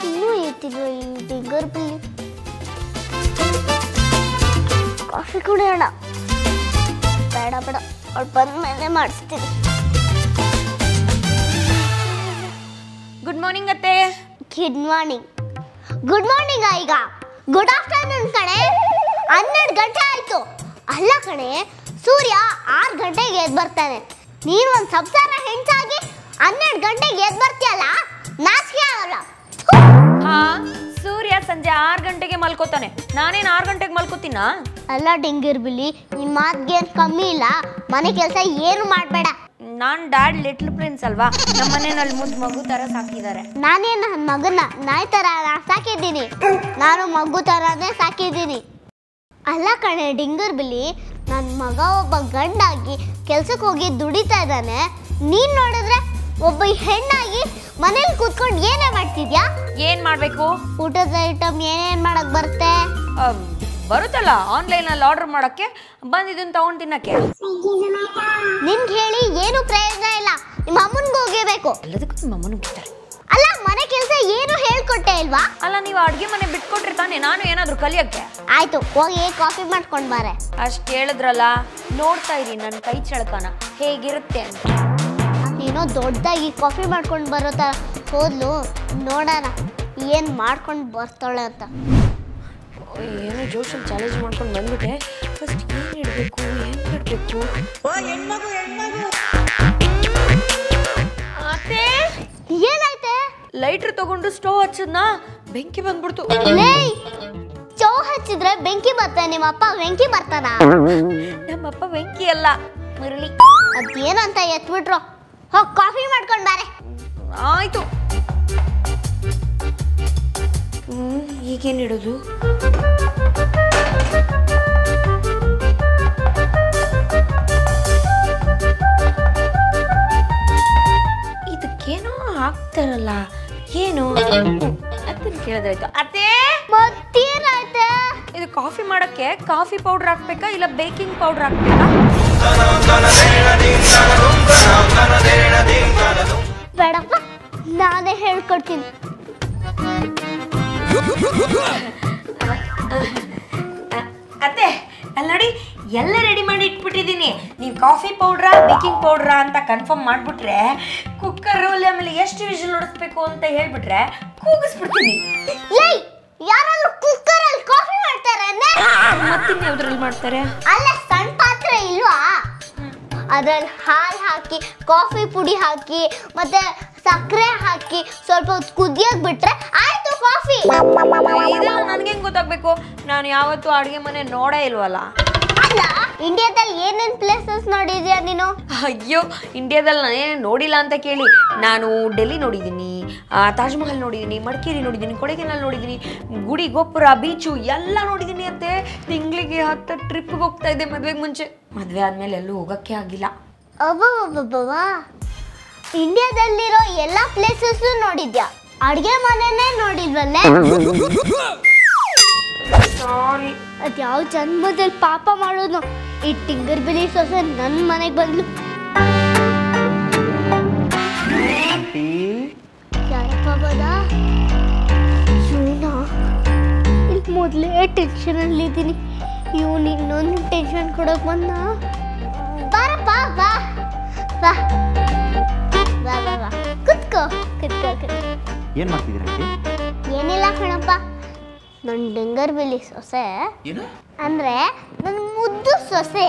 ಇನ್ನೂ ಏತಿಲ್ವ ಈ ಡಿಂಗರ್ ಬಿಲ್ಲಿ. ಕಾಫಿ ಕುಡಿಯೋಣ. ಬೇಡ ಬೇಡ, ಅವ್ಳು ಬಂದ್ಮೇಲೆ ಮಾಡಿಸ್ತೀನಿ. ಗುಡ್ ಮಾರ್ನಿಂಗ್ ಅತ್ತೆ. Good morning. ಗುಡ್ ಮಾರ್ನಿಂಗ್ ಈಗ ಗುಡ್ ಆಫ್ಟರ್ನೂನ್ ಕಣೆ. 12 ಗಂಟೆ ಆಯ್ತು. ಅಲ್ಲ ಕಣೆ, ಸೂರ್ಯ 6 ಗಂಟೆಗೆ ಎದ್ದು ಬರ್ತಾನೆ. ನೀನು ಒಂದು ಸಂಸಾರ ಹೆಂಚಾಗಿ 12 ಗಂಟೆಗೆ ಎದ್ದು ಬರ್ತೀಯಲ್ಲ, ನಾಚಿಕೆ ಆಗಲ್ಲ? ಹಾ, ಸೂರ್ಯ ಸಂಜೆ 6 ಗಂಟೆಗೆ ಮಲ್ಕೋತಾನೆ. ನಾನೇನು 6 ಗಂಟೆಗೆ ಮಲ್ಕೋತೀನಾ? ಅಲ್ಲ ಡಿಂಗಿರ್ ಬಿಲ್ಲಿ, ನಿಮ್ಮ ಮಾತಿಗೇನು ಕಮ್ಮಿ ಇಲ್ಲ. ಮನೆ ಕೆಲಸ ಏನು ಮಾಡಬೇಡ. ನಾನು ಡ್ಯಾಡ್ ಲಿಟ್ಲ್ ಪ್ರಿನ್ಸ್ ಅಲ್ವಾ, ನಮ್ಮ ಮನೆಯಲ್ಲಿ ಮುದ್ದು ಮಗು ತರ ಸಾಕಿದ್ದಾರೆ. ನಾನೇ ನನ್ನ ಮಗನ ನಾಯಿ ತರ ಸಾಕಿದ್ದೀನಿ. ನಾನು ಮಗು ತರನೇ ಸಾಕಿದ್ದೀನಿ. ಅಲ್ಲ ಕಣೆ ಡಿಂಗರ್ ಬಿಲ್ಲಿ, ನನ್ನ ಮಗ ಒಬ್ಬ ಗಂಡಾಗಿ ಕೆಲ್ಸಕ್ಕೆ ಹೋಗಿ ದುಡಿತಾ ಇದ್ದಾನೆ. ನೀನ್ ನೋಡಿದ್ರೆ ಒಬ್ಬ ಹೆಣ್ಣಾಗಿ ಮನೇಲಿ ಕೂತ್ಕೊಂಡು ಏನೇ ಮಾಡ್ತಿದ್ಯಾ? ಏನ್ ಮಾಡ್ಬೇಕು? ಊಟದ ಐಟಮ್ ಏನೇನ್ ಮಾಡಕ್ ಬರುತ್ತೆ? ಬರುತ್ತಲ್ಲ, ಆನ್ಲೈನಲ್ಲಿ ಆರ್ಡರ್ ಮಾಡಕ್ಕೆ, ಬಂದಿದ್ದನ್ನು ತಗೊಂಡು ತಿನ್ನಕ್ಕೆ. ನಿನ್ಗೆ ಹೇಳಿ ಏನು ಪ್ರಯೋಜನ ಇಲ್ಲ. ನಿಮ್ಮ ಅಮ್ಮನ್ಗೆ ಹೋಗಬೇಕು. ಎಲ್ಲದಕ್ಕೂ ನಿಮ್ಮ ಅಮ್ಮನಿಗೆ ಬಿಡ್ತಾರೆ. ಅಲ್ಲ, ಮನೆ ಕೆಲಸ ಏನು ಹೇಳ್ಕೊಟ್ಟೆ ಇಲ್ವಾ? ಅಲ್ಲ, ನೀವು ಅಡುಗೆ ಮನೆ ಬಿಟ್ಕೊಟ್ಟಿರ್ತಾನೆ, ನಾನು ಏನಾದರೂ ಕಲಿಯಕ್ಕೆ. ಆಯ್ತು, ಹೋಗಿ ಕಾಫಿ ಮಾಡ್ಕೊಂಡು ಬಾರೆ. ಅಷ್ಟು ಹೇಳಿದ್ರಲ್ಲ, ನೋಡ್ತಾ ಇದ್ದೀನಿ ನನ್ನ ಕೈ ಚಳಕನ ಹೇಗಿರುತ್ತೆ ಅಂತ. ನೀನೋ ದೊಡ್ಡದಾಗಿ ಕಾಫಿ ಮಾಡ್ಕೊಂಡು ಬರೋ ಥರ ಹೋದ್ಲು. ನೋಡೋಣ ಏನು ಮಾಡ್ಕೊಂಡು ಬರ್ತಾಳೆ ಅಂತ. ಏನೋ ಜೋಶಲ್ಲಿ ಚಾಲೆಂಜ್ ಮಾಡ್ಕೊಂಡು ಬಂದ್ಬಿಟ್ಟೆ. ಫಸ್ಟ್ ಏನು ಇಡಬೇಕು, ಏನು ಕಟ್ಟಬೇಕು? ಅತ್ತೆ, ಏನಾಯ್ತೆ? ಲೈಟ್ರ್ ತಗೊಂಡು ಸ್ಟೋವ್ ಹಚ್ಚದ್ನಾ, ಬೆಂಕಿ ಬಂದ್ಬಿಡ್ತು. ಸ್ಟೋವ್ ಹಚ್ಚಿದ್ರೆ ಬೆಂಕಿ ಬರ್ತಾನೆ. ನಿಮ್ಮ ಅಪ್ಪ ಬೆಂಕಿ ಬರ್ತಾನ? ನಮ್ಮಪ್ಪ ಬೆಂಕಿ ಅಲ್ಲ, ಮುರಳಿ. ಅದೇನಂತ ಎತ್ಬಿಟ್ರು. ಹೋಗಿ ಕಾಫಿ ಮಾಡ್ಕೊಂಡು ಬಾರೆ. ಆಯ್ತು. ಈಗೇನಿಡೋದು? ಇದಕ್ಕೇನೋ ಆಗ್ತಾರಲ್ಲ, ಏನು ಅತ್ತೆ ಕೇಳಿದ್ರಾಯ್ತು. ಅತ್ತೆ, ಮತ್ತೇನಾಯ್ತೆ? ಇದು ಕಾಫಿ ಮಾಡಕ್ಕೆ ಕಾಫಿ ಪೌಡರ್ ಹಾಕ್ಬೇಕಾ ಇಲ್ಲ ಬೇಕಿಂಗ್ ಪೌಡರ್ ಹಾಕ್ಬೇಕಾ? ಬೇಡಪ್ಪ, ನಾನೇ ಹೇಳ್ಕೊಡ್ತೀನಿ. ಅತ್ತೆ, ಅಲ್ಲಿ ನೋಡಿ, ಎಲ್ಲ ರೆಡಿ ಮಾಡಿ ಇಟ್ಬಿಟ್ಟಿದ್ದೀನಿ. ನೀವು ಕಾಫಿ ಪೌಡ್ರಾ ಬೇಕಿಂಗ್ ಪೌಡ್ರಾ ಅಂತ ಕನ್ಫರ್ಮ್ ಮಾಡಿಬಿಟ್ರೆ, ಕುಕ್ಕರಲ್ಲಿ ಆಮೇಲೆ ಎಷ್ಟು ವಿಷಲ್ ಹೊಡಿಸ್ಬೇಕು ಅಂತ ಹೇಳ್ಬಿಟ್ರೆ ಕೂಗಿಸ್ಬಿಡ್ತೀನಿ. ಯಾರಾದ್ರೂ ಕುಕ್ಕರಲ್ಲಿ ಕಾಫಿ ಮಾಡ್ತಾರೆ? ಮತ್ತಿನ್ನು ಯಾವ್ದ್ರಲ್ಲಿ ಮಾಡ್ತಾರೆ? ಅಲ್ಲ, ಸಣ್ಣ ಪಾತ್ರೆ ಇಲ್ವಾ? ಅದ್ರಲ್ಲಿ ಹಾಲು ಹಾಕಿ, ಕಾಫಿ ಪುಡಿ ಹಾಕಿ, ಮತ್ತೆ ಸಕ್ಕರೆ ಹಾಕಿ ಸ್ವಲ್ಪ ಹೊತ್ತು ಕುದಿಯೋಕೆ ಬಿಟ್ರೆ ಆಯ್ತು ಕಾಫಿ. ಇದೆಲ್ಲ ನನಗೆ ಹೆಂಗೆ ಗೊತ್ತಾಗಬೇಕು? ನಾನು ಯಾವತ್ತೂ ಅಡುಗೆ ಮನೆ ನೋಡೇ ಇಲ್ವಲ್ಲ. ಅಲ್ಲ, ಇಂಡಿಯಾದಲ್ಲಿ ಏನೇನು ಪ್ಲೇಸಸ್ ನೋಡಿದ್ಯಾ ನೀನು? ಅಯ್ಯೋ, ಇಂಡಿಯಾದಲ್ಲಿ ನಾನೇನು ನೋಡಿಲ್ಲ ಅಂತ ಕೇಳಿ. ನಾನು ಡೆಲ್ಲಿ ನೋಡಿದ್ದೀನಿ, ತಾಜ್ ಮಹಲ್ ನೋಡಿದ್ದೀನಿ, ಮಡಿಕೇರಿ ನೋಡಿದ್ದೀನಿ, ಕೊಡೈಕೆನಾಲ್ ನೋಡಿದ್ದೀನಿ, ಗುಡಿ ಗೋಪುರ ಬೀಚು ಎಲ್ಲ ನೋಡಿದ್ದೀನಿ. ಅಂತೆ ತಿಂಗಳಿಗೆ 10 ಟ್ರಿಪ್ಗೆ ಹೋಗ್ತಾ ಇದ್ದೆ ಮದುವೆಗೆ ಮುಂಚೆ. ಮದುವೆ ಆದಮೇಲೆ ಎಲ್ಲೂ ಹೋಗೋಕ್ಕೆ ಆಗಿಲ್ಲ. ಅಬ್ಬಬ್ಬಬ್ಬ, ಇಂಡಿಯಾದಲ್ಲಿರೋ ಎಲ್ಲ ಪ್ಲೇಸಸ್ ನೋಡಿದ್ಯಾ, ಅಡುಗೆ ಮನೆನೇ ನೋಡಿಲ್ವಲ್ಲೇ? ಸಾರಿ. ಅದ್ಯಾವ ಜನ್ಮದಲ್ಲಿ ಪಾಪ ಮಾಡೋದು. ಈ ಟಿಂಗರ್ ಬಿಳಿ ಸೊಸೆ ನನ್ನ ಮನೆಗೆ ಬಂದ್ಲು. ಯಾರಪ್ಪ ಬದ? ಇವನ ಇಲ್ಲಿ ಮೊದಲೇ ಟೆನ್ಷನಲ್ಲಿ ಇದ್ದೀನಿ. ಇವನು ಇನ್ನೊಂದು ಟೆನ್ಷನ್ ಕೊಡೋಕೆ ಬಂದ. ಬಾರಪ್ಪ, ಬಾ ಬಾ ಬಾ ಬಾ ಬಾ, ಕುತ್ಕೋ ಕುತ್ಕೋ ಕುತ್ಕೋ. ಏನು ಮಾಡ್ತಿದ್ದೀರಾ? ಏನಿಲ್ಲ ಕಣಪ್ಪ, ನನ್ನ ಡಿಂಗರ್ ಬಿಳಿ ಸೊಸೆ ಅಂದ್ರೆ ನನ್ನ ಮುದ್ದು ಸೊಸೆ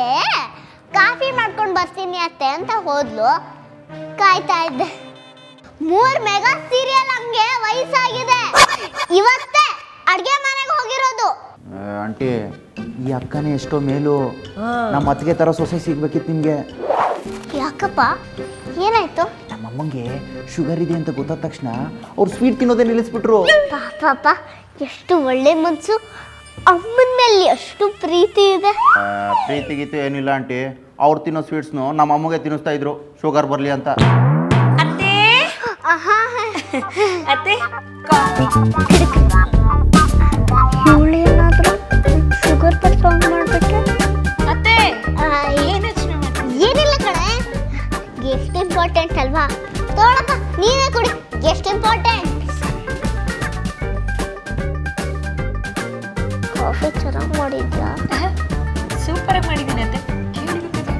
ಕಾಫಿ ಮಾಡ್ಕೊಂಡು ಬರ್ತೀನಿ ಅತ್ತೆ ಅಂತ ಹೋದ್ಲು. ಕಾಯ್ತಾ ಇದ್ದೆ. 3 ಮೆಗಾ ಸೀರಿಯಲ್ ಹಂಗೆ ವಯಸ್ಸಾಗಿದೆ. ಇವತ್ತೇ ಅಡ್ಗೆ ಮನೆಗೆ ಹೋಗಿರೋದು. ಆಂಟಿ, ಈ ಅಕ್ಕನೇ ಎಷ್ಟೋ ಮೇಲು. ನಮ್ಮ ಅತ್ತಿಗೆ ಥರ ಸೊಸೆ ಸಿಗ್ಬೇಕಿತ್ತು ನಿಮಗೆ. ಯಾಕಪ್ಪ, ಏನಾಯ್ತು? ನಮ್ಮಮ್ಮಂಗೆ ಶುಗರ್ ಇದೆ ಅಂತ ಗೊತ್ತಾದ ತಕ್ಷಣ ಅವ್ರು ಸ್ವೀಟ್ ತಿನ್ನೋದೇ ನಿಲ್ಲಿಸ್ಬಿಟ್ರು. ಪಾಪ, ಎಷ್ಟು ಒಳ್ಳೆ ಮನ್ಸು. ಅಮ್ಮನ ಮೇಲೆ ಎಷ್ಟು ಪ್ರೀತಿ ಇದೆ. ಪ್ರೀತಿ ಗೀತೆ ಏನಿಲ್ಲ ಆಂಟಿ. ಅವ್ರು ತಿನ್ನೋ ಸ್ವೀಟ್ಸ್ನು ನಮ್ಮ ಅಮ್ಮಗೆ ತಿನ್ನಿಸ್ತಾ ಇದ್ರು, ಶುಗರ್ ಬರಲಿ ಅಂತ. ಅತ್ತೆ, ಅತ್ತೆ, ಇವಳು ಏನಾದರೂ ಶುಗರ್ ಪರ್ ಸಾಂಗ್ ಮಾಡ್ಬಿಟ್ರೆ ಕಾಫಿ ಚೆನ್ನಾಗಿ ಮಾಡಿದ್ಯಾ? ಸೂಪರಾಗಿ ಮಾಡಿದ್ದೀನಿ ಅತ್ತೆ. ಕೇಳಿಬಿಟ್ಟಿದೆ.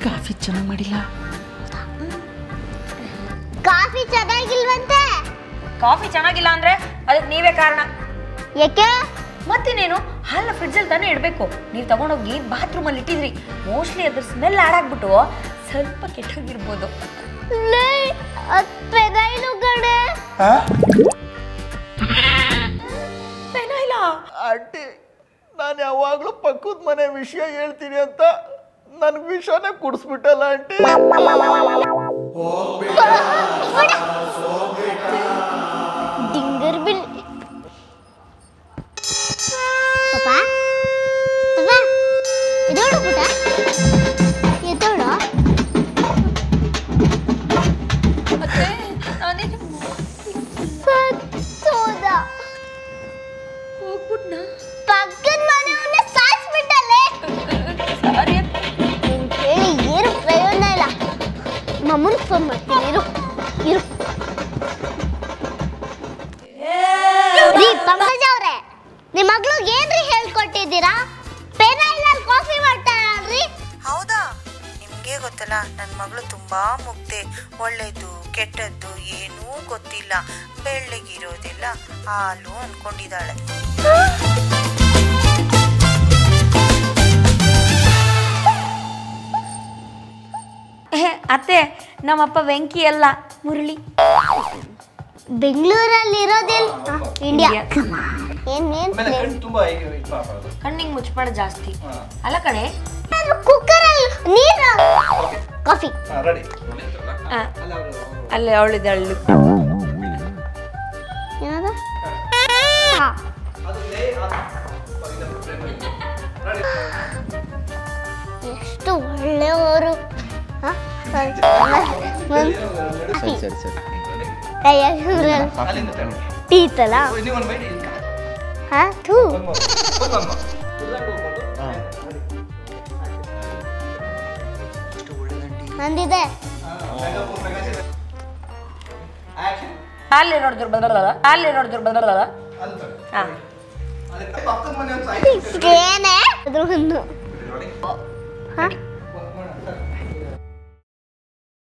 ಕಾಫಿ ಚೆನ್ನಾಗಿ ಮಾಡಿಲ್ಲ. ಕಾಫಿ ಚೆನ್ನಾಗಿಲ್ವಂತೆ. ಕಾಫಿ ಚೆನ್ನಾಗಿಲ್ಲ ಅಂದ್ರೆ ಅದಕ್ಕೆ ನೀವೇ ಕಾರಣ. ಯಾಕೆ? ಮತ್ತಿನೇನು, ಹಾಲನ್ನ ಫ್ರಿಡ್ಜಲ್ಲಿ ತಾನೇ ಇಡಬೇಕು. ನೀವು ತಗೊಂಡೋಗಿ ಬಾತ್ರೂಮಲ್ಲಿ ಇಟ್ಟಿದ್ರಿ. ಮೋಸ್ಟ್ಲಿ ಅದ್ರ ಸ್ಮೆಲ್ ಹಾಳಾಗ್ಬಿಟ್ಟು ಸ್ವಲ್ಪ ಕೆಟ್ಟೋಗಿರ್ಬೋದು. ಪೆನೈಲು ಕಡೆ. ಪೆನೈಲ? ಆಂಟಿ, ನಾನು ಯಾವಾಗಲೂ ಪಕ್ಕದ ಮನೆ ವಿಷಯ ಹೇಳ್ತೀನಿ ಅಂತ ನನಗೆ ವಿಷಯನೇ ಕುಡಿಸ್ಬಿಟ್ಟಲ್ಲ ಆಂಟಿ. ಡಿಂಗರ್ ಬಿಲ್. ಪಾಪಾ ಪಾಪಾ ಎದೋಡು ಪುಟ, ಎದೋಡು. ಮತ್ತೆ ನಾನೇನು ಸೋದ ಹೋಗ್ಬಿಟ್ನಾ? ಪಕ್ಕದ ಮನೆಯವನ್ನ ಸಾಯಿಸ್ಬಿಟ್ಟಲ್ಲೇ. ಸಾರಿ ಹೇಳಿ ಏನು ಪ್ರಯೋಜನ ಇಲ್ಲ. ನಮ್ಮನ್ನ ಫೋನ್ ಮಾಡ್ತೀನಿ, ಇರು ಇರು. ರೀ ಪಂಕಜ ಅವ್ರೆ, ನಿಮ್ಮ ಮಗ್ಳಿಗೆ ಏನ್ರಿ ಹೇಳ್ಕೊಟ್ಟಿದ್ದೀರಾ? ಪೆನೈಲಲ್ಲಿ ಕಾಫಿ ಮಾಡ್ತಾರಲ್ರಿ? ಹೌದಾ? ನಿಮ್ಗೆ ಗೊತ್ತಲ್ಲ, ನನ್ನ ಮಗಳು ತುಂಬಾ ಮುಗ್ಧೆ. ಒಳ್ಳೇದು ಕೆಟ್ಟದ್ದು ಏನೂ ಗೊತ್ತಿಲ್ಲ. ಬೆಳ್ಳಗಿರೋದೆಲ್ಲ ಹಾಲು ಅನ್ಕೊಂಡಿದ್ದಾಳೆ. ಅತ್ತೆ, ನಮ್ಮಪ್ಪ ವೆಂಕಿ ಅಲ್ಲ, ಮುರಳಿ. ಬೆಂಗಳೂರಲ್ಲಿ ಇರೋದಿಲ್ಲ, ಇಂಡಿಯಾ. ಏನ್ ಕಣ್ಣಿಗೆ ಮುಚ್ಚಬಾಡ ಜಾಸ್ತಿ ಅಲ್ಲ ಕಣೆ. ಕುಕ್ಕರಲ್ಲಿ ನೀರು ಕಾಫಿ. ಅಲ್ಲೇ ಅವಳಿದೆ ಅಳ್ಳು. ಏನದು? ಎಷ್ಟು ಒಳ್ಳೆಯವರು. ಟೀತಲ್ಲ ನಂದಿದೆ. ಅಲ್ಲಿ ನೋಡಿದ್ರು ಬದಲಲ್ಲ, ಅಲ್ಲಿ ನೋಡಿದ್ರು ಬದಲಲ್ಲ. ಏನೇ ಅದ್ರ ಒಂದು